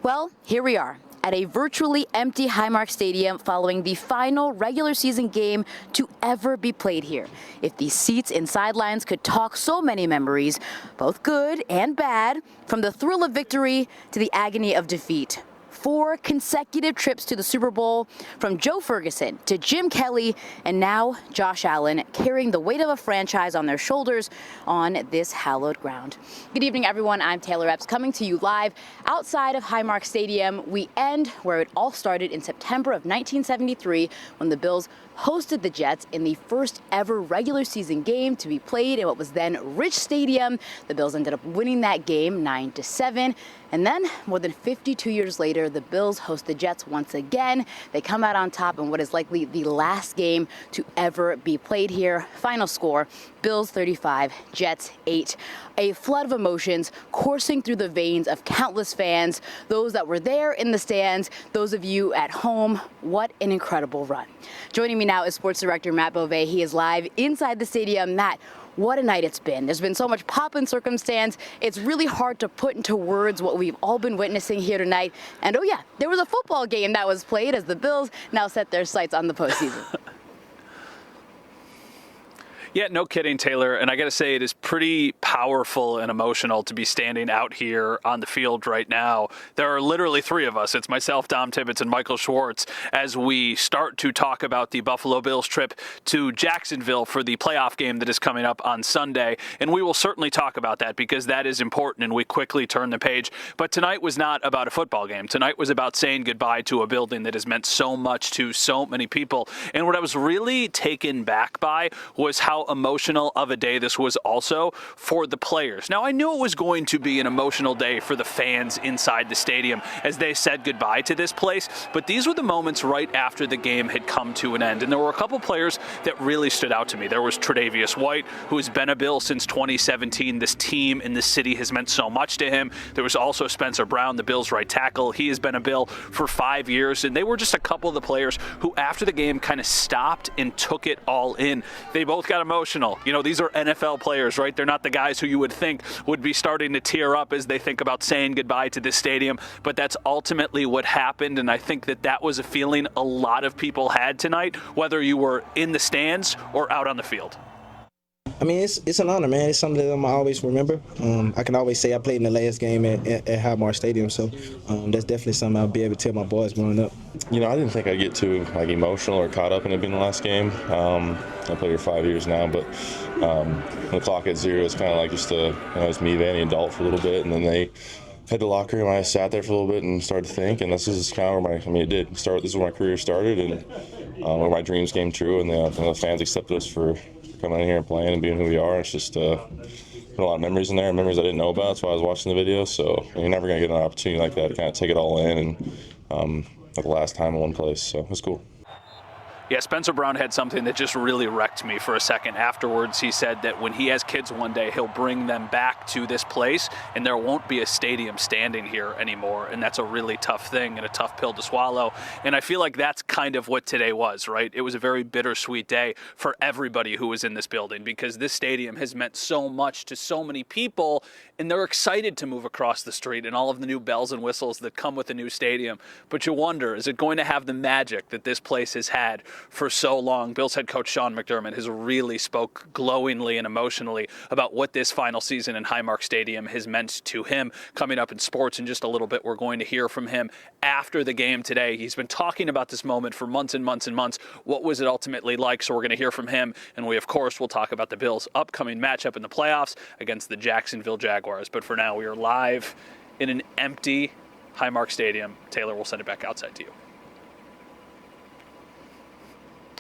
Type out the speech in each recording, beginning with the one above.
Well, here we are at a virtually empty Highmark Stadium following the final regular season game to ever be played here. If the seats and sidelines could talk, so many memories, both good and bad, from the thrill of victory to the agony of defeat. 4 consecutive trips to the Super Bowl, from Joe Ferguson to Jim Kelly, and now Josh Allen, carrying the weight of a franchise on their shoulders on this hallowed ground. Good evening, everyone. I'm Taylor Epps, coming to you live outside of Highmark Stadium. We end where it all started in September of 1973, when the Bills hosted the Jets in the first ever regular season game to be played in what was then Rich Stadium. The Bills ended up winning that game 9-7. And then, more than 52 years later, the Bills host the Jets once again. They come out on top in what is likely the last game to ever be played here. Final score, Bills 35, Jets 8. A flood of emotions coursing through the veins of countless fans, those that were there in the stands, those of you at home. What an incredible run. Joining me now is Sports Director Matt Beauvais. He is live inside the stadium. Matt, what a night it's been. There's been so much pomp and circumstance. It's really hard to put into words what we've all been witnessing here tonight. And oh yeah, there was a football game that was played as the Bills now set their sights on the postseason. Yeah, no kidding, Taylor. And I got to say, it is pretty powerful and emotional to be standing out here on the field right now. There are literally 3 of us. It's myself, Dom Tibbetts, and Michael Schwartz, as we start to talk about the Buffalo Bills trip to Jacksonville for the playoff game that is coming up on Sunday. And we will certainly talk about that because that is important, and we quickly turn the page. But tonight was not about a football game. Tonight was about saying goodbye to a building that has meant so much to so many people. And what I was really taken back by was how emotional of a day this was also for the players. Now, I knew it was going to be an emotional day for the fans inside the stadium as they said goodbye to this place, but these were the moments right after the game had come to an end. And there were a couple players that really stood out to me. There was Tre'Davious White, who has been a Bill since 2017. This team in this city has meant so much to him. There was also Spencer Brown, the Bills' right tackle. He has been a Bill for 5 years, and they were just a couple of the players who, after the game, kind of stopped and took it all in. They both got emotional. You know, these are NFL players, right? They're not the guys who you would think would be starting to tear up as they think about saying goodbye to this stadium, but that's ultimately what happened, and I think that that was a feeling a lot of people had tonight, whether you were in the stands or out on the field. I mean, it's an honor, man. It's something that I'm always remember. I can always say I played in the last game at Highmark Stadium, so that's definitely something I'll be able to tell my boys growing up. You know, I didn't think I'd get too emotional or caught up in it being the last game. I played here 5 years now, but when the clock at 0, it's kind of like just it's me, Vanny, and Dalt for a little bit, and then they had the locker room. I sat there for a little bit and started to think, and this is kind of where it did start. This is where my career started, and where my dreams came true, and the fans accepted us for coming in here and playing and being who we are. It's just been a lot of memories in there, memories I didn't know about. That's why I was watching the video. So you're never going to get an opportunity like that to kind of take it all in and at the last time in one place. So it's cool. Yeah, Spencer Brown had something that just really wrecked me for a second. Afterwards, he said that when he has kids one day, he'll bring them back to this place, and there won't be a stadium standing here anymore. And that's a really tough thing and a tough pill to swallow. And I feel like that's kind of what today was, right? It was a very bittersweet day for everybody who was in this building because this stadium has meant so much to so many people, and they're excited to move across the street and all of the new bells and whistles that come with the new stadium. But you wonder, is it going to have the magic that this place has had for so long? Bills head coach Sean McDermott has really spoke glowingly and emotionally about what this final season in Highmark Stadium has meant to him. Coming up in sports in just a little bit, we're going to hear from him after the game today. He's been talking about this moment for months and months and months. What was it ultimately like? So we're going to hear from him, and we, of course, will talk about the Bills' upcoming matchup in the playoffs against the Jacksonville Jaguars. But for now, we are live in an empty Highmark Stadium. Taylor, we'll send it back outside to you.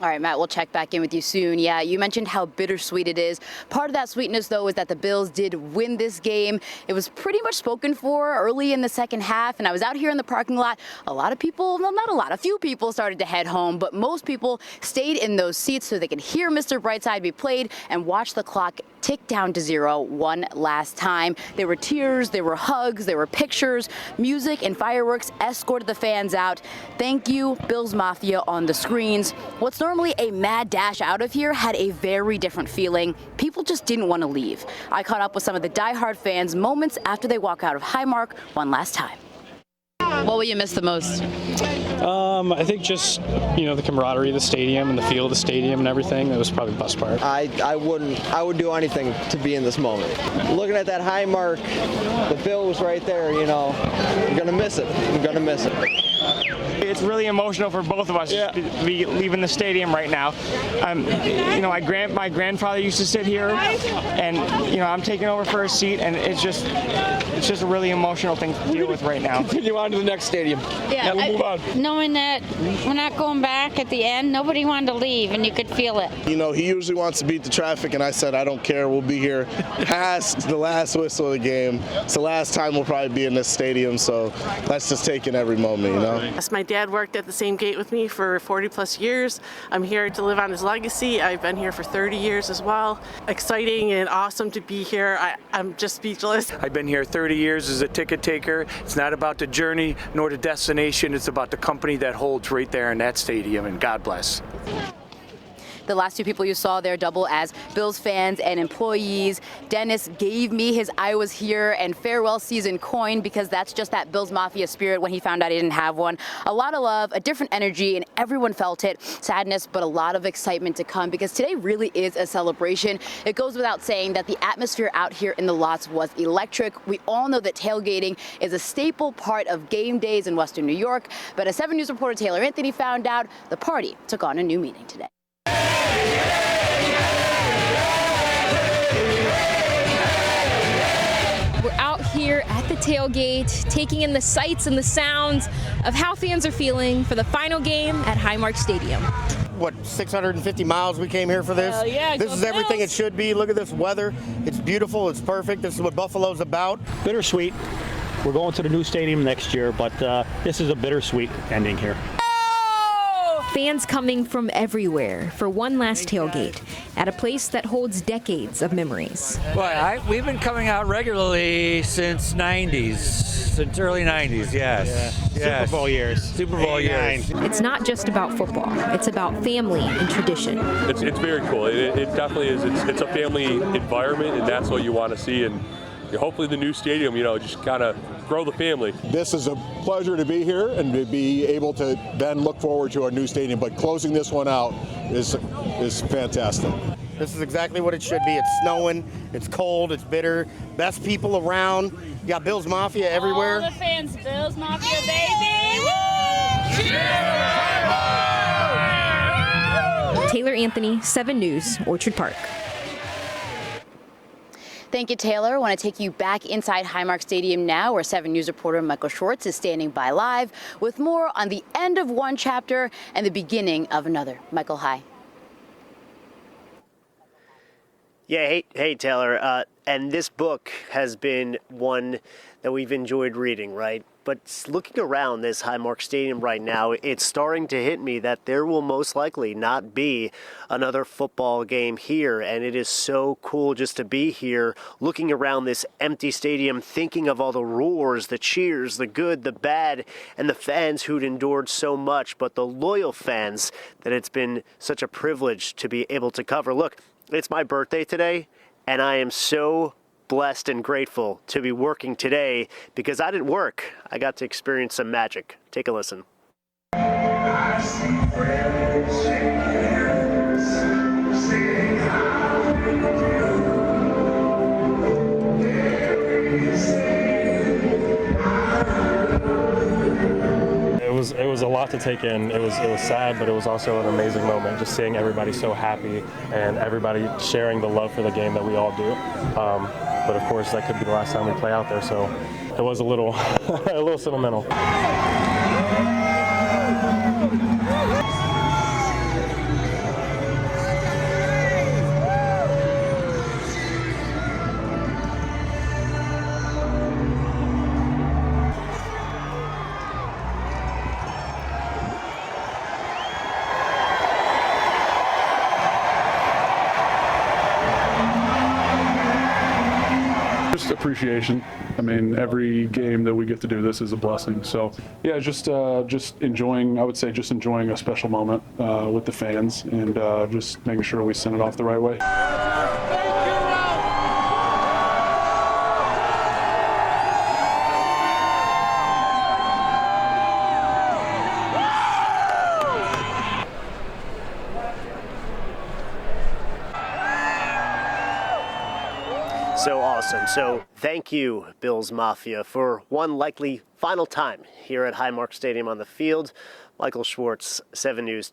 All right, Matt, we'll check back in with you soon. Yeah, you mentioned how bittersweet it is. Part of that sweetness, though, is that the Bills did win this game. It was pretty much spoken for early in the second half, and I was out here in the parking lot. A lot of people, well, not a lot, a few people started to head home, but most people stayed in those seats so they could hear Mr. Brightside be played and watch the clock tick down to 0 one last time. There were tears, there were hugs, there were pictures, music and fireworks escorted the fans out. Thank you, Bills Mafia on the screens. What's normally a mad dash out of here had a very different feeling. People just didn't want to leave. I caught up with some of the diehard fans moments after they walk out of Highmark one last time. What will you miss the most? I think just, the camaraderie of the stadium and the feel of the stadium and everything. That was probably the best part. I would do anything to be in this moment. Looking at that Highmark, the Bills right there, I'm going to miss it. I'm going to miss it. It's really emotional for both of us to be leaving the stadium right now. My grandfather used to sit here, and I'm taking over for his seat, and it's just a really emotional thing to deal with right now. Continue on to the next stadium. Yeah, we'll move on. Knowing that we're not going back at the end, nobody wanted to leave, and you could feel it. He usually wants to beat the traffic, and I said, I don't care. We'll be here past the last whistle of the game. It's the last time we'll probably be in this stadium, so let's just take in every moment, Yes, my dad worked at the same gate with me for 40 plus years. I'm here to live on his legacy. I've been here for 30 years as well. Exciting and awesome to be here. I'm just speechless. I've been here 30 years as a ticket taker. It's not about the journey nor the destination. It's about the company that holds right there in that stadium, and God bless. The last two people you saw there double as Bills fans and employees. Dennis gave me his I was here and farewell season coin because that's just that Bills Mafia spirit when he found out he didn't have one. A lot of love, a different energy, and everyone felt it. Sadness, but a lot of excitement to come because today really is a celebration. It goes without saying that the atmosphere out here in the lots was electric. We all know that tailgating is a staple part of game days in Western New York, but as 7 News reporter Taylor Anthony found out, the party took on a new meaning today. We're out here at the tailgate, taking in the sights and the sounds of how fans are feeling for the final game at Highmark Stadium. 650 miles we came here for this? Hell yeah, this go is everything Bills. it should be. Look at this weather. It's beautiful. It's perfect. This is what Buffalo's about. Bittersweet. We're going to the new stadium next year, but this is a bittersweet ending here. Fans coming from everywhere for one last tailgate at a place that holds decades of memories. Boy, we've been coming out regularly since early 90s, yes. Super Bowl years. Super Bowl years. It's not just about football, it's about family and tradition. It's very cool. It definitely is. It's a family environment, and that's what you want to see. And hopefully the new stadium, just kind of grow the family. This is a pleasure to be here and to be able to then look forward to our new stadium. But closing this one out is fantastic. This is exactly what it should be. It's snowing, it's cold, it's bitter. Best people around. You got Bills Mafia everywhere. All the fans, Bills Mafia, baby! Woo! Taylor Anthony, 7 News, Orchard Park. Thank you, Taylor. I want to take you back inside Highmark Stadium now, where 7 News reporter Michael Schwartz is standing by live with more on the end of one chapter and the beginning of another. Michael, hi. Yeah, hey, Taylor. And this book has been one that we've enjoyed reading, right? But looking around this Highmark Stadium right now, it's starting to hit me that there will most likely not be another football game here. And it is so cool just to be here, looking around this empty stadium, thinking of all the roars, the cheers, the good, the bad, and the fans who'd endured so much, but the loyal fans that it's been such a privilege to be able to cover. Look, it's my birthday today, and I am so blessed and grateful to be working today because I didn't work. I got to experience some magic. Take a listen. It was a lot to take in. It was sad, but it was also an amazing moment. Just seeing everybody so happy and everybody sharing the love for the game that we all do. But of course, that could be the last time we play out there. So it was a little, a little sentimental. Just appreciation. I mean, every game that we get to do this is a blessing. So, yeah, just enjoying. I would say just enjoying a special moment with the fans and just making sure we send it off the right way. So awesome. So thank you, Bills Mafia, for one likely final time here at Highmark Stadium on the field. Michael Schwartz, 7 News.